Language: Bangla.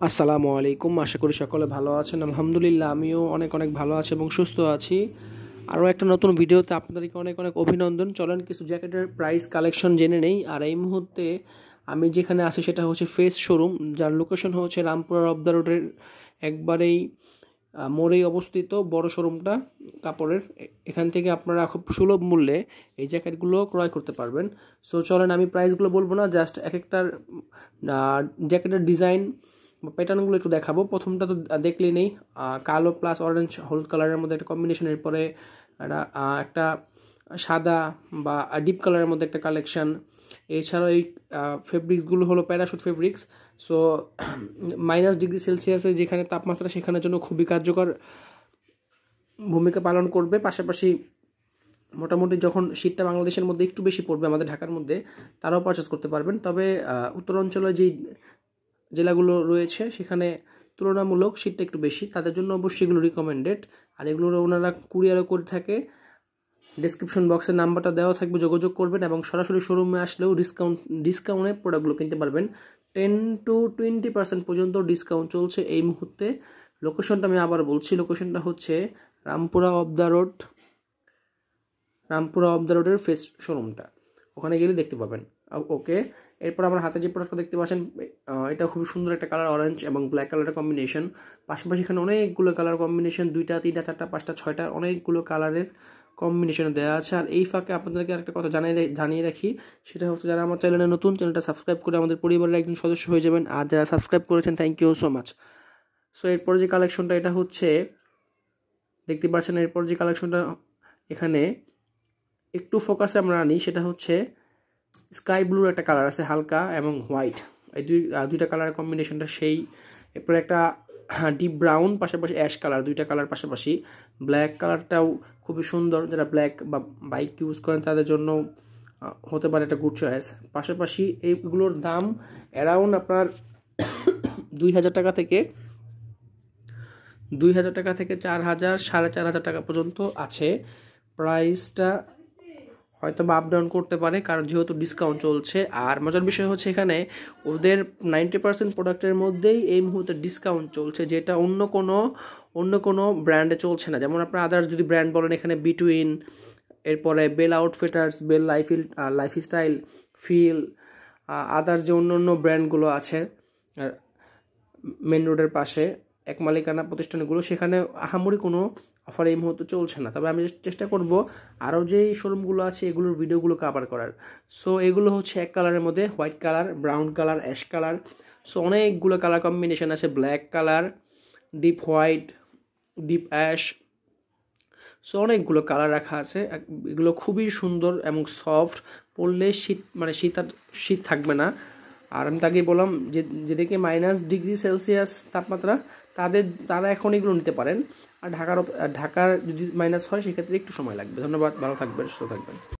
আসসালামু আলাইকুম। আশা করি সকলে ভালো আছেন। আলহামদুলিল্লাহ আমিও অনেক ভালো আছি এবং সুস্থ আছি। আরও একটা নতুন ভিডিওতে আপনাদেরকে অনেক অভিনন্দন। চলেন কিছু জ্যাকেটের প্রাইস কালেকশন জেনে নেই। আর এই মুহূর্তে আমি যেখানে আছি সেটা হচ্ছে ফেস শোরুম, যার লোকেশন হচ্ছে রামপুরা অবদা রোডের একবারেই মোড়েই অবস্থিত বড় শোরুমটা কাপড়ের। এখান থেকে আপনারা খুব সুলভ মূল্যে এই জ্যাকেটগুলো ক্রয় করতে পারবেন। সো চলেন, আমি প্রাইসগুলো বলবো না, জাস্ট এক একটার জ্যাকেটের ডিজাইন প্যাটার্নগুলো একটু দেখাবো। প্রথমটা তো দেখলেই নেই, কালো প্লাস অরেঞ্জ হলুদ কালারের মধ্যে একটা কম্বিনেশন, এরপরে একটা সাদা বা ডিপ কালারের মধ্যে একটা কালেকশন। এছাড়াও এই ফেব্রিক্সগুলো হলো প্যারাশুট ফেব্রিক্স। সো -ডিগ্রি সেলসিয়াসে যেখানে তাপমাত্রা, সেখানের জন্য খুবই কার্যকর ভূমিকা পালন করবে। পাশাপাশি মোটামুটি যখন শীতটা বাংলাদেশের মধ্যে একটু বেশি পড়বে, আমাদের ঢাকার মধ্যে, তারাও পারচেস করতে পারবেন। তবে উত্তর অঞ্চলে যেই জেলাগুলো রয়েছে সেখানে তুলনামূলক শীতটা একটু বেশি, তাদের জন্য অবশ্যই এগুলো রিকমেন্ডেড। আর এগুলো ওনারা কুরিয়ারও করে থাকে। ডেসক্রিপশন বক্সে নাম্বারটা দেওয়া থাকবে, যোগাযোগ করবেন এবং সরাসরি শোরুমে আসলেও ডিসকাউন্টে প্রোডাক্টগুলো কিনতে পারবেন। 10-20% পর্যন্ত ডিসকাউন্ট চলছে এই মুহূর্তে। লোকেশনটা আমি আবার বলছি, লোকেশনটা হচ্ছে রামপুরা অব দ্য রোডের ফেস শোরুমটা, ওখানে গেলে দেখতে পাবেন। ওকে, এরপর আমার হাতে যে প্রোডাক্টটা দেখতে পাচ্ছেন, এটা খুবই সুন্দর একটা কালার, অরেঞ্জ এবং ব্ল্যাক কালারের কম্বিনেশন। পাশাপাশি এখানে অনেকগুলো কালার কম্বিনেশন, 2টা 3টা 4টা 5টা 6টা অনেকগুলো কালারের কম্বিনেশন দেওয়া আছে। আর এই ফাঁকে আপনাদেরকে একটা কথা জানিয়ে রাখি, সেটা হচ্ছে যারা আমার চ্যানেলে নতুন, চ্যানেলটা সাবস্ক্রাইব করে আমাদের পরিবারের একজন সদস্য হয়ে যাবেন। আর যারা সাবস্ক্রাইব করেছেন, thank you so much. So এরপরে যে কালেকশনটা, এটা হচ্ছে দেখতে পাচ্ছেন, এরপর যে কালেকশনটা এখানে একটু ফোকাসে আমরা আনি, সেটা হচ্ছে স্কাই ব্লুর একটা কালার আছে হালকা, এবং হোয়াইট, এই দুইটা কালার কম্বিনেশনটা সেই। এরপরে একটা ডিপ ব্রাউন, পাশাপাশি অ্যাশ কালার, দুইটা কালার পাশাপাশি। ব্ল্যাক কালারটাও খুবই সুন্দর, যারা ব্ল্যাক বা বাইক ইউজ করেন তাদের জন্য হতে পারে একটা গুড চয়েস। পাশাপাশি এইগুলোর দাম অ্যারাউন্ড আপনার 2000 টাকা থেকে 4000, 4500 টাকা পর্যন্ত আছে। প্রাইসটা হয়তো বা আপ ডাউন করতে পারে, কারণ যেহেতু ডিসকাউন্ট চলছে। আর মজার বিষয় হচ্ছে, এখানে ওদের 90% প্রোডাক্টের মধ্যেই এই মুহূর্তে ডিসকাউন্ট চলছে, যেটা অন্য কোনো ব্র্যান্ডে চলছে না। যেমন আপনার আদার্স যদি ব্র্যান্ড বলেন, এখানে বিটুইন, এরপরে বেল আউটফিটার্স, বেল লাইফস্টাইল, ফিল, আদার্স যে অন্য ব্র্যান্ডগুলো আছে মেন রোডের পাশে এক মালিকানা প্রতিষ্ঠানগুলো, সেখানে আহামরি কোনো অফার এই মুহূর্তে চলছে না। তবে আমি চেষ্টা করব আরও যে শোরুমগুলো আছে এগুলোর ভিডিওগুলো কভার করার। সো এগুলো হচ্ছে এক কালারের মধ্যে, white colour, brown colour, ash colour. So অনেকগুলো কালার কম্বিনেশন আছে, black colour, deep white, deep ash. So অনেকগুলো কালার রাখা আছে। এগুলো খুবই সুন্দর এবং সফট, পরলে শীত থাকবে না। আর আমি তাকে বললাম যেদিকে -ডিগ্রি সেলসিয়াস তাপমাত্রা, তারা এখন এগুলো নিতে পারেন। আর ঢাকার যদি মাইনাস হয়, সেক্ষেত্রে একটু সময় লাগবে। ধন্যবাদ, ভালো থাকবেন, সুস্থ থাকবেন।